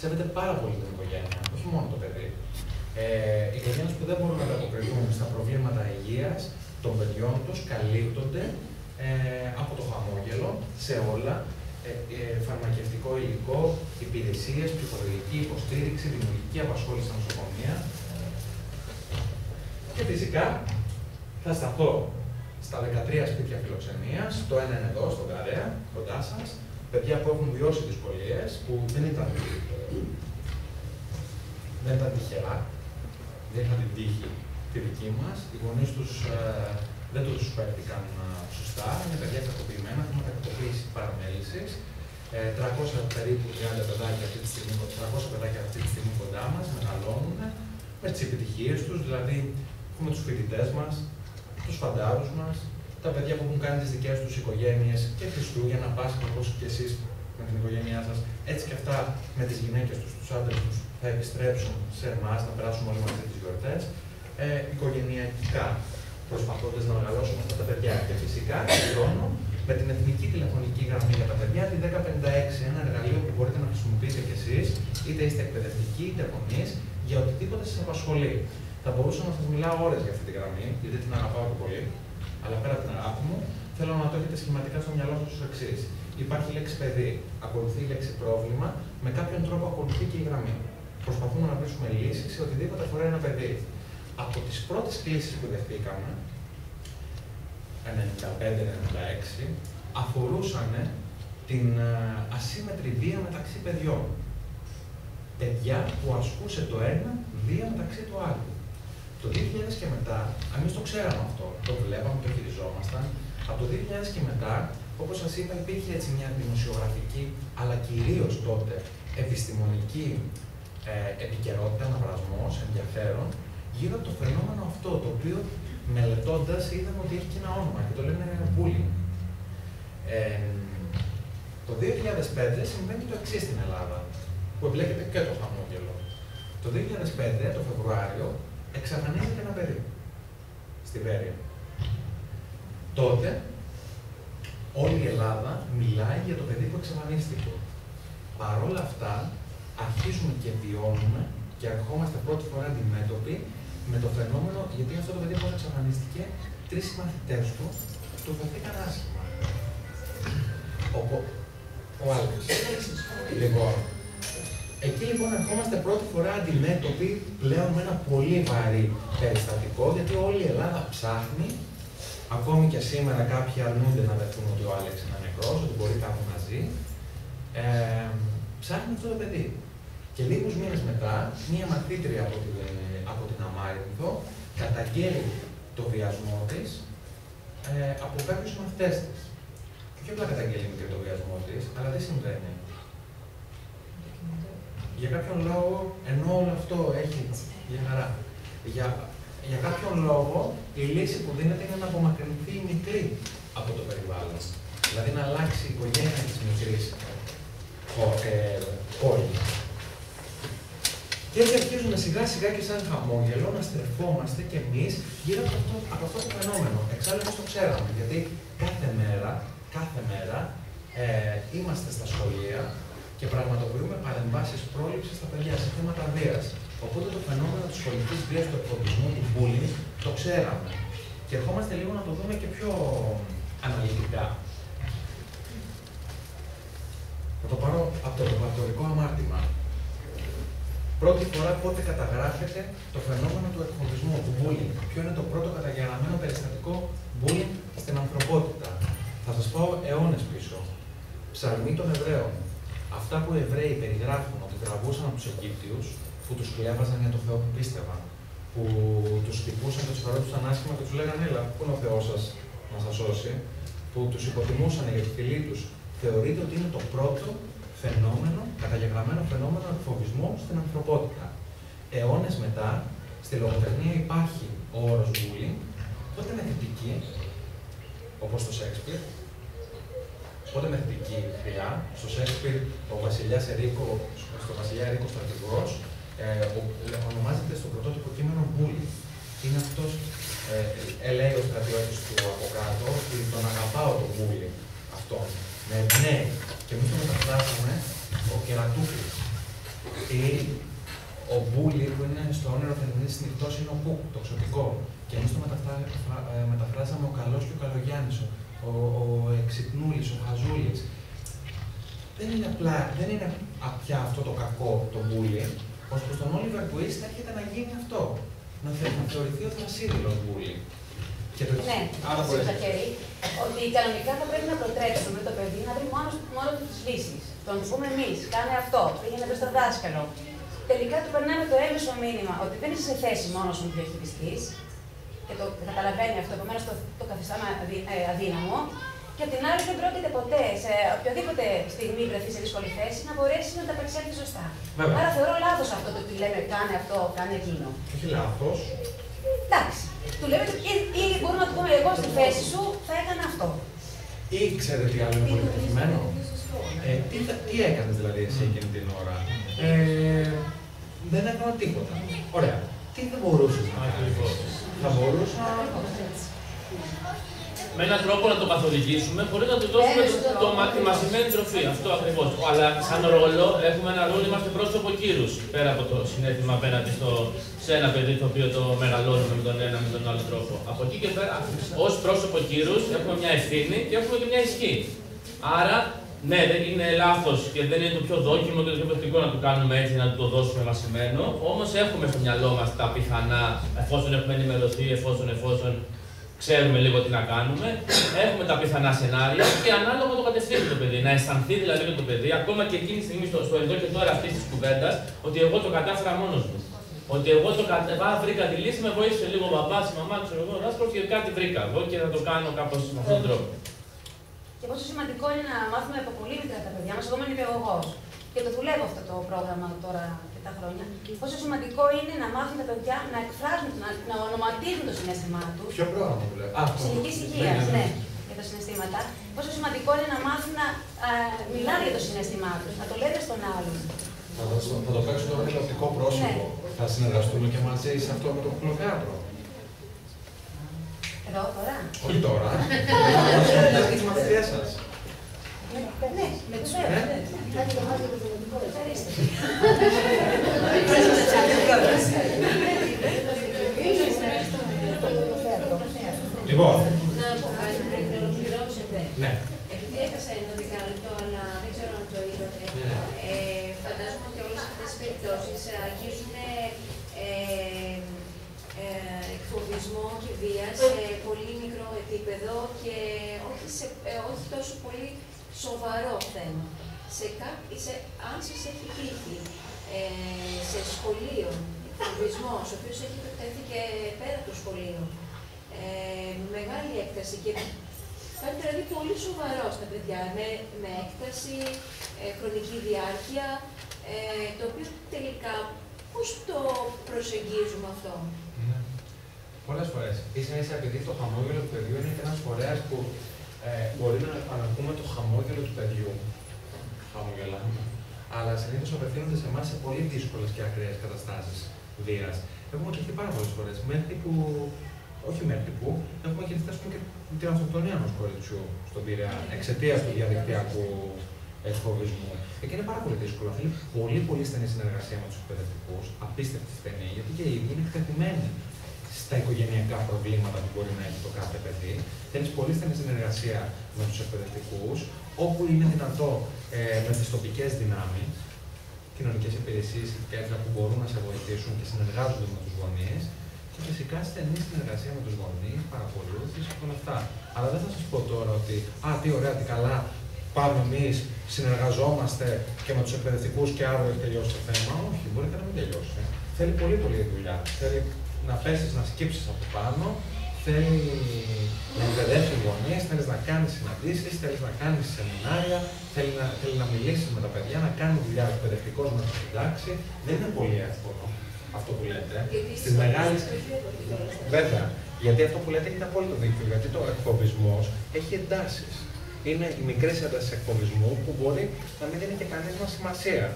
Σέβεται πάρα πολύ την οικογένεια, όχι μόνο το παιδί. Οι οικογένειες που δεν μπορούν να ανταποκριθούν στα προβλήματα υγείας των παιδιών τους καλύπτονται από το χαμόγελο σε όλα. Φαρμακευτικό υλικό, υπηρεσίες, ψυχολογική υποστήριξη, δημιουργική απασχόληση στα νοσοκομεία. Και φυσικά θα σταθώ στα 13 σπίτια φιλοξενίας, το ένα είναι εδώ, στον Καρέα, κοντά σας. Παιδιά που έχουν βιώσει δυσκολίες, που δεν ήταν τυχερά, δεν είχαν την τύχη τη δική μας. Οι γονείς τους δεν τους παίρνηκαν σωστά, είναι παιδιά κακοποιημένα, έχουμε κακοποίηση παραμέλησης. 300 περίπου 30 παιδάκια αυτή τη στιγμή, 300 παιδάκια αυτή τη στιγμή κοντά μας, μεγαλώνουν με τις επιτυχίες τους, δηλαδή έχουμε τους φοιτητές μας, τους φαντάρους μας, τα παιδιά που έχουν κάνει τις δικές τους οικογένειες και Χριστούγεννα, Πάσχα, όπως και εσείς με την οικογένειά σας, έτσι και αυτά με τις γυναίκες τους, τους άντρες τους, θα επιστρέψουν σε εμάς, να περάσουμε όλοι μαζί τις γιορτές. Οικογενειακά, προσπαθώντας να μεγαλώσουμε αυτά τα παιδιά. Και φυσικά, χρόνο με την εθνική τηλεφωνική γραμμή για τα παιδιά, τη 1056, ένα εργαλείο που μπορείτε να χρησιμοποιείτε κι εσείς, είτε είστε εκπαιδευτικοί είτε γονείς, για οτιδήποτε σας απασχολεί. Θα μπορούσα να σας μιλάω ώρες για αυτή τη γραμμή, γιατί την αγαπάω πολύ. Αλλά πέρα από την αγάπη μου, θέλω να το έχετε σχηματικά στο μυαλό σας ως εξής. Υπάρχει λέξη παιδί, ακολουθεί η λέξη πρόβλημα, με κάποιον τρόπο ακολουθεί και η γραμμή. Προσπαθούμε να βρίσκουμε λύσεις σε οτιδήποτε αφορά ένα παιδί. Από τις πρώτες κλήσεις που δεχτήκαμε, 95-96, αφορούσαν την ασύμμετρη βία μεταξύ παιδιών. Παιδιά που ασκούσε το ένα βία μεταξύ του άλλου. Το 2000 και μετά, εμείς το ξέραμε αυτό, το βλέπαμε, το χειριζόμασταν. Από το 2000 και μετά, όπως σας είπα, υπήρχε έτσι μια δημοσιογραφική, αλλά κυρίως τότε επιστημονική επικαιρότητα, αναβρασμός, ενδιαφέρον, γύρω από το φαινόμενο αυτό, το οποίο μελετώντας είδαμε ότι έχει και ένα όνομα και το λένε bullying. Το 2005 συμβαίνει το εξής στην Ελλάδα, που εμπλέκεται και το χαμόγελο. Το 2005, το Φεβρουάριο, εξαφανίζεται ένα παιδί στη Βέρεια. Τότε, όλη η Ελλάδα μιλάει για το παιδί που εξαφανίστηκε. Παρ' όλα αυτά, αρχίζουμε και βιώνουμε και ερχόμαστε πρώτη φορά αντιμέτωποι με το φαινόμενο, γιατί αυτό το παιδί που εξαφανίστηκε, 3 συμμαθητές του φερθήκαν άσχημα. Ο Άλεξ. Λοιπόν, εκεί λοιπόν ερχόμαστε πρώτη φορά αντιμέτωποι πλέον με ένα πολύ βαρύ περιστατικό, γιατί όλη η Ελλάδα ψάχνει, ακόμη και σήμερα κάποιοι αρνούνται να δεχτούν ότι ο Άλεξ είναι νεκρός, ότι μπορεί κάπου να ζει, ψάχνει αυτό το παιδί. Και λίγους μήνες μετά, μία μαθήτρια από την Αμάρινθο καταγγέλει το βιασμό της από κάποιους μαθητές της. Και όχι απλά καταγγέλει και το βιασμό της, αλλά τι συμβαίνει. Για κάποιον λόγο, ενώ όλο αυτό έχει για χαρά, για κάποιον λόγο η λύση που δίνεται είναι να απομακρυνθεί η μικρή από το περιβάλλον. Δηλαδή να αλλάξει η οικογένεια της μικρής πόλης. Και έτσι αρχίζουμε σιγά σιγά και σαν χαμόγελο να στρεφόμαστε κι εμείς γύρω από αυτό το φαινόμενο. Εξάλλου εμείς το ξέραμε, γιατί κάθε μέρα είμαστε στα σχολεία και πραγματοποιούμε παρεμβάσεις πρόληψης στα παιδιά σε θέματα βίας. Οπότε το φαινόμενο της σχολικής βίας, του εκφοβισμού, του bullying, το ξέραμε. Και ερχόμαστε λίγο να το δούμε και κωδικό αμάρτημα. Πρώτη φορά πότε καταγράφεται το φαινόμενο του εκφοβισμού, του bullying. Ποιο είναι το πρώτο καταγεγραμμένο περιστατικό bullying στην ανθρωπότητα. Θα σας πάω αιώνες πίσω. Ψαλμοί των Εβραίων. Αυτά που οι Εβραίοι περιγράφουν ότι τραβούσαν από τους Αιγύπτιους, που τους κλέβαζαν για το Θεό που πίστευαν, που τους χτυπούσαν και τους φερόντουσαν άσχημα και τους λέγανε: Έλα, πού είναι ο Θεός σας να σας σώσει, που τους υποτιμούσαν για τη φυλή τους, θεωρείται ότι είναι το πρώτο φαινόμενο, καταγεγραμμένο φαινόμενο εκφοβισμού στην ανθρωπότητα. Αιώνες μετά, στη λογοτεχνία υπάρχει ο όρος bullying, τότε με θετική, όπως το Σέξπιρ, τότε με θετική χρειά. Στο Σέξπιρ, ο βασιλιάς Ερίκο, στο βασιλιά Ερίκο στρατηγός, ονομάζεται στο πρωτότυπο κείμενο bullying. Είναι αυτός, λέει ο στρατιώτης του από κάτω, ότι τον αγαπάω τον bullying αυτόν. Με εμπνέει. Και εμείς το μεταφράσαμε ο Κερατούφλης. Ή ο bullying που είναι στο όνειρο θερμινής νυχτός είναι ο Κουκ, το ξωτικό. Και εμείς το μεταφράσαμε ο Καλός και ο Καλογιάννης, ο Εξυπνούλης, ο Χαζούλης. Δεν είναι απλά αυτό το κακό, το bullying, ως προς τον Όλιβερ Twist έρχεται να γίνει αυτό. Να θεωρηθεί ο θρασίδηλος bullying. Ναι, ότι κανονικά θα πρέπει να προτρέψουμε το παιδί να βρει μόνο του τις λύσεις. Τον πούμε εμείς, κάνε αυτό, πήγαινε προς το δάσκαλο. Τελικά του περνάμε το έμεσο μήνυμα ότι δεν είσαι σε θέση μόνο σου να διαχειριστείς και το καταλαβαίνει αυτό, επομένως το καθιστάμε αδύναμο. Και απ' την άλλη, δεν πρόκειται ποτέ σε οποιαδήποτε στιγμή βρεθεί σε δύσκολη θέση να μπορέσει να τα απεξέλθει σωστά. Βέβαια. Άρα θεωρώ λάθος αυτό το ότι λέμε κάνε αυτό, κάνε εκείνο. Όχι λάθος. Εντάξει. Του λέμε ή μπορούμε να του πούμε εγώ στη θέση σου θα έκανα αυτό. Ή ξέρετε τι άλλο είναι πολύ πετυχημένο. Τι έκανες δηλαδή εσύ εκείνη την ώρα. Δεν έκανα τίποτα. Ωραία. Τι δεν μπορούσες να κάνεις. Θα μπορούσα. Με έναν τρόπο να το καθοδηγήσουμε χωρίς να του δώσουμε τη μαθημένη τροφή. Αυτό ακριβώς. Αλλά σαν ρόλο έχουμε ένα ρόλο, είμαστε πρόσωπο κύρους. Πέρα από το συνέστημα απέναντι σε ένα παιδί το οποίο το μεγαλώνουμε με τον ένα με τον άλλο τρόπο. Από εκεί και πέρα, ως πρόσωπο κύρους έχουμε μια ευθύνη και έχουμε και μια ισχύ. Άρα, ναι, δεν είναι λάθος και δεν είναι το πιο δόκιμο και το πιο πρακτικό να το κάνουμε έτσι, να το δώσουμε μαθημένο. Όμως έχουμε στο μυαλό μας τα πιθανά, εφόσον έχουμε ενημερωθεί, εφόσον ξέρουμε λίγο τι να κάνουμε, έχουμε τα πιθανά σενάρια και ανάλογα το κατευθύνει το παιδί. Να αισθανθεί δηλαδή το παιδί, ακόμα και εκείνη τη στιγμή στο εδώ και τώρα αυτή τη κουβέντα, ότι εγώ το κατάφερα μόνος μου. Ότι εγώ βρήκα τη λύση, με βοήθησε λίγο ο μπαμπάς, η μαμά, ξέρω εγώ, δάσκαλος και κάτι βρήκα εγώ και θα το κάνω κάπως με αυτόν τον τρόπο. Και πόσο σημαντικό είναι να μάθουμε από πολύ μικρά τα παιδιά μας. Εγώ είμαι νηπιαγωγός και το δουλεύω αυτό το πρόγραμμα τώρα αρκετά χρόνια. Πόσο σημαντικό είναι να μάθουν τα παιδιά να εκφράζουν, να ονοματίζουν το συναίσθημά τους. Ποιο πρόγραμμα δουλεύει. Ψυχικής υγείας, ναι, για τα συναισθήματα. Πόσο σημαντικό είναι να μάθουν να μιλάνε για το συναίσθημά τους, να το λένε στον άλλον. Θα το παίξω τώρα τηλεοπτικό πρόσωπο. Ναι. Θα συνεργαστούμε και μαζί σε αυτό με το κουκλοθέατρο. Εδώ τώρα. Όχι τώρα. Θα τις μαθητές σας. Ναι, με τους φέρω. Λοιπόν. Να ολοκληρώσετε. Ναι. Επειδή έχασα ένα δεκάλεπτο, αλλά δεν ξέρω αν το είδατε. Φαντάζομαι ότι όλες αυτές τις περιπτώσεις αγγίζουν εκφοβισμό και βία σε πολύ μικρό επίπεδο και όχι τόσο πολύ σοβαρό θέμα. Αν σας έχει τύχει σε σχολείο εκφοβισμός, ο οποίος έχει επιτεθεί και πέρα από το σχολείο, μεγάλη έκταση και κάτι δηλαδή πολύ σοβαρό στα παιδιά, με έκταση, χρονική διάρκεια, το οποίο τελικά πώς το προσεγγίζουμε αυτό. Πολλές φορές. Ίσα-ίσα επειδή το χαμόγελο του παιδιού είναι ένας φορέας που μπορεί να ανακούμε το χαμόγελο του παιδιού. Χαμογελάμε. Αλλά συνήθως απευθύνονται σε εμάς σε πολύ δύσκολες και ακραίες καταστάσεις βίας. Έχουμε κληθεί πάρα πολλές φορές. Όχι μέχρι που, έχουμε κληθεί και την αυτοκτονία ενός κοριτσιού στον Πειραιά εξαιτίας του διαδικτυακού εκφοβισμού. Εκεί είναι πάρα πολύ δύσκολο. Θέλει πολύ στενή συνεργασία με τους εκπαιδευτικούς, απίστευτη στενή, γιατί και οι ίδιοι είναι εκτεθειμένοι στα οικογενειακά προβλήματα που μπορεί να έχει το κάθε παιδί. Θέλει πολύ στενή συνεργασία με τους εκπαιδευτικούς, όπου είναι δυνατό με τις τοπικές δυνάμεις, κοινωνικές υπηρεσίες ή κέντρα που μπορούν να σε βοηθήσουν και συνεργάζονται με τους γονείς. Και φυσικά στενή συνεργασία με τους γονείς, παρακολούθηση και όλα αυτά. Αλλά δεν θα σας πω τώρα ότι, τι ωραία, τι καλά, πάμε εμείς, συνεργαζόμαστε και με τους εκπαιδευτικούς και αύριο έχει τελειώσει το θέμα. Όχι, μπορεί και να μην τελειώσει. Θέλει πολύ δουλειά. Θέλει να πέσεις, να σκύψεις από πάνω, θέλει να εκπαιδεύσεις γονείς, θέλεις να κάνεις συναντήσεις, θέλεις να κάνεις σεμινάρια, θέλει να μιλήσεις με τα παιδιά, να κάνει δουλειά εκπαιδευτικός μέσα στην τάξη. Δεν είναι πολύ εύκολο αυτό που λέτε. Στις μεγάλες. Βέβαια, γιατί αυτό που λέτε είναι απόλυτο δίκιο. Γιατί το εκφοβισμός έχει εντάσεις. Είναι οι μικρές έντασεις εκφοβισμού που μπορεί να μην δίνει και κανείς μας σημασία.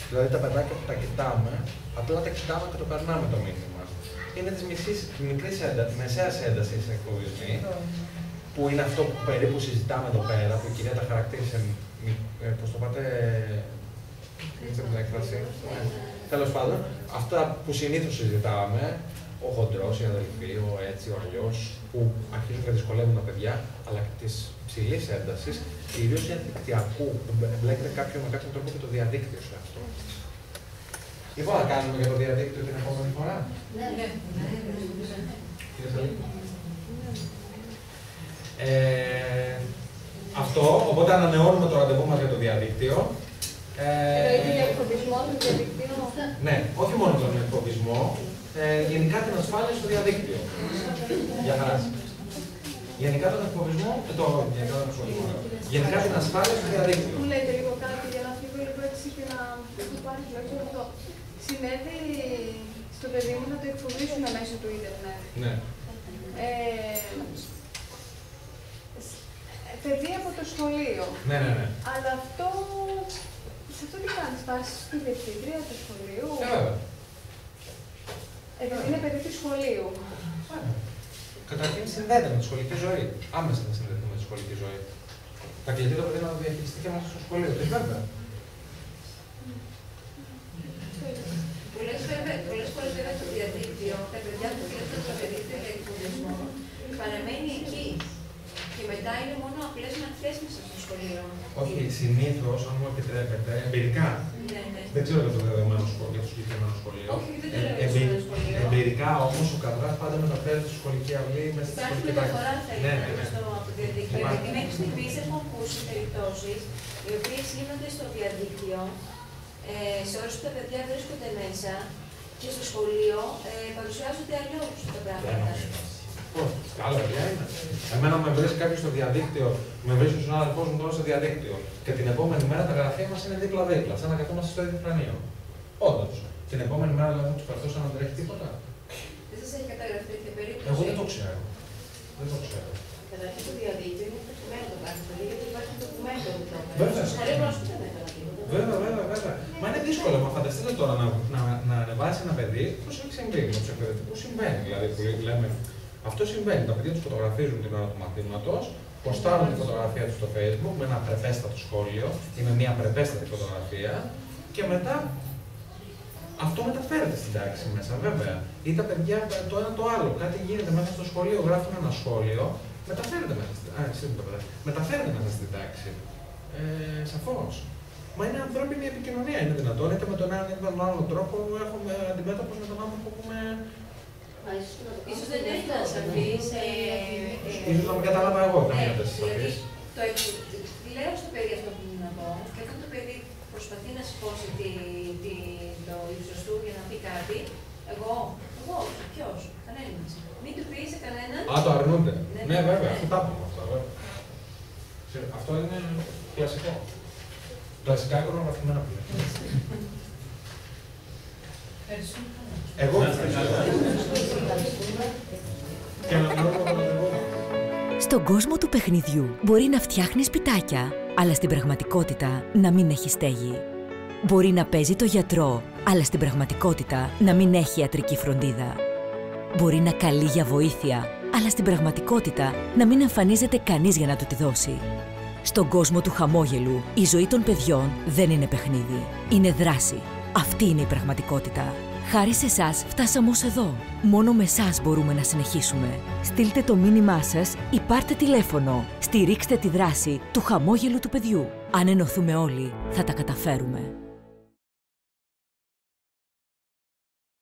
Δηλαδή τα παιδάκια που τα κοιτάμε, απλά τα κοιτάμε και το περνάμε το μήνυμα. Είναι της μεσαίας έντασης εκφοβισμοί, που είναι αυτό που περίπου συζητάμε εδώ πέρα, που η κυρία τα χαρακτήρισε, πώς το πάτε, την έκφραση. Τέλος πάντων, αυτά που συνήθως συζητάμε, ο χοντρός, η αδελφή, ο έτσι, ο αλλιώς, που αρχίζουν και δυσκολεύουν τα παιδιά, αλλά και της ψηλής έντασης, κυρίως διαδικτυακού, που εμπλέκεται με κάποιον τρόπο και το διαδίκτυο σε αυτό. Λοιπόν, θα κάνουμε για το διαδίκτυο την επόμενη φορά. Ναι. Κύριε Σαλή. Αυτό, οπότε ανανεώνουμε το ραντεβού μας για το διαδίκτυο. Εννοείται για εκφοβισμό του διαδικτύου. Ναι, όχι μόνο τον εκφοβισμό, γενικά την ασφάλεια στο διαδίκτυο. Για χαρά. Γενικά τον εκφοβισμό, γενικά την ασφάλεια στο διαδίκτυο. Μου λέτε λίγο κάτι για να φύγω λίγο έτσι και να το πάρει τουλάχιστον αυτό. Συνέβη στο παιδί μου να το εκφοβήσουμε μέσω του ίντερνετ. Ναι. Παιδί από το σχολείο. Ναι. Αλλά αυτό. Σε αυτό τι κάνεις, πας στη διευθύντρια του σχολείου. Βέβαια. Είναι παιδί του σχολείου. Καταρχήν συνδέεται με τη σχολική ζωή. Άμεσα θα συνδέεται με τη σχολική ζωή. Θα κληθεί το παιδί να το διαχειριστεί και μέσα στο σχολείο. Βέβαια. Πολλές φορές βέβαια το διαδίκτυο, τα παιδιά που βλέπουν το διαδίκτυο για εκφοβισμό, παραμένει εκεί. Και μετά είναι μόνο απλές μαθητές μέσα στο σχολείο. Όχι, συνήθως, αν μου επιτρέπετε, εμπειρικά. Ναι. Δεν ξέρω για το δεδομένο σχολείο, για το συγκεκριμένο σχολείο. Όχι, δεν το λέω για το σχολείο. Εμπειρικά όμως ο Καδράς πάντα μεταφέρει στη σχολική αυλή μέσα στη Υπάρχει σχολική τάξη. μεταφορά, θα έλεγα, στο διαδίκτυο. Υπάρχει. Γιατί μέχρι στιγμής έχω ακούσει περιπτώσεις οι οποίες γίνονται στο διαδίκτυο, σε ώρες που τα παιδιά βρίσκονται μέσα και στο σχολείο παρουσιάζονται αλλιώς τα πράγματα. Καλά, παιδιά είναι. Εμένα με βρίσκει κάποιος στο διαδίκτυο, με βρίσκει ο συνάδελφός μου τώρα στο διαδίκτυο. Και την επόμενη μέρα τα γραφεία μας είναι δίπλα-δίπλα, σαν να καθόμαστε στο ίδιο πλανείο. Όντως. Την επόμενη μέρα δηλαδή του φερθώ σαν να τρέχει τίποτα. Δεν σας έχει καταγραφεί τέτοια περίπτωση. Εγώ δεν το ξέρω. Δεν το ξέρω. Καταρχήν το διαδίκτυο είναι προκειμένο το κάθε παιδί, γιατί υπάρχει το ντοκουμέντο του τότε. Βέβαια. Βέβαια. Μα είναι δύσκολο. Μα φανταστείτε τώρα να ανεβάσει ένα παιδί, πώς έχει συμβεί με τους εκπαιδευτικούς. Συμβαίνει δηλαδή που λέμε. Αυτό συμβαίνει. Τα παιδιά τους φωτογραφίζουν την ώρα του μαθήματος, ποστάρουν τη φωτογραφία τους στο Facebook με ένα πρεπέστατο σχόλιο ή με μια πρεπέστατη φωτογραφία και μετά αυτό μεταφέρεται στην τάξη μέσα, βέβαια. Ή τα παιδιά το ένα το άλλο. Κάτι γίνεται μέσα στο σχολείο, γράφουν ένα σχόλιο, μεταφέρεται μέσα στην τάξη. Σαφώς. Μα είναι ανθρώπινη επικοινωνία. Είναι δυνατόν είτε με τον έναν είτε με τον άλλο τρόπο έχουμε αντιμέτωπος με τον άνθρωπο που έχουμε. Ίσως δεν ήταν σαφής. Ίσως να μην κατάλαβα εγώ, καμία δεν σαφής. Λέω στο παιδί αυτό που να πω, και όταν το παιδί προσπαθεί να σηκώσει το ύψος του για να πει κάτι, εγώ, ποιος, κανένας. Μην του πει σε κανέναν. Το αρνούνται. Ναι, βέβαια, Ναι. αυτό τα πούμε αυτό. Αυτό είναι κλασικό. Κλασικά εικονογραφημένα που λέμε. Εγώ και ανανεώνω το ραντεβού. Στον κόσμο του παιχνιδιού μπορεί να φτιάχνει σπιτάκια, αλλά στην πραγματικότητα να μην έχει στέγη. Μπορεί να παίζει το γιατρό, αλλά στην πραγματικότητα να μην έχει ιατρική φροντίδα. Μπορεί να καλεί για βοήθεια, αλλά στην πραγματικότητα να μην εμφανίζεται κανείς για να του τη δώσει. Στον κόσμο του χαμόγελου, η ζωή των παιδιών δεν είναι παιχνίδι. Είναι δράση. Αυτή είναι η πραγματικότητα. Χάρη σε εσάς φτάσαμε ως εδώ. Μόνο με εσάς μπορούμε να συνεχίσουμε. Στείλτε το μήνυμά σας ή πάρτε τηλέφωνο. Στηρίξτε τη δράση του χαμόγελου του παιδιού. Αν ενωθούμε όλοι, θα τα καταφέρουμε.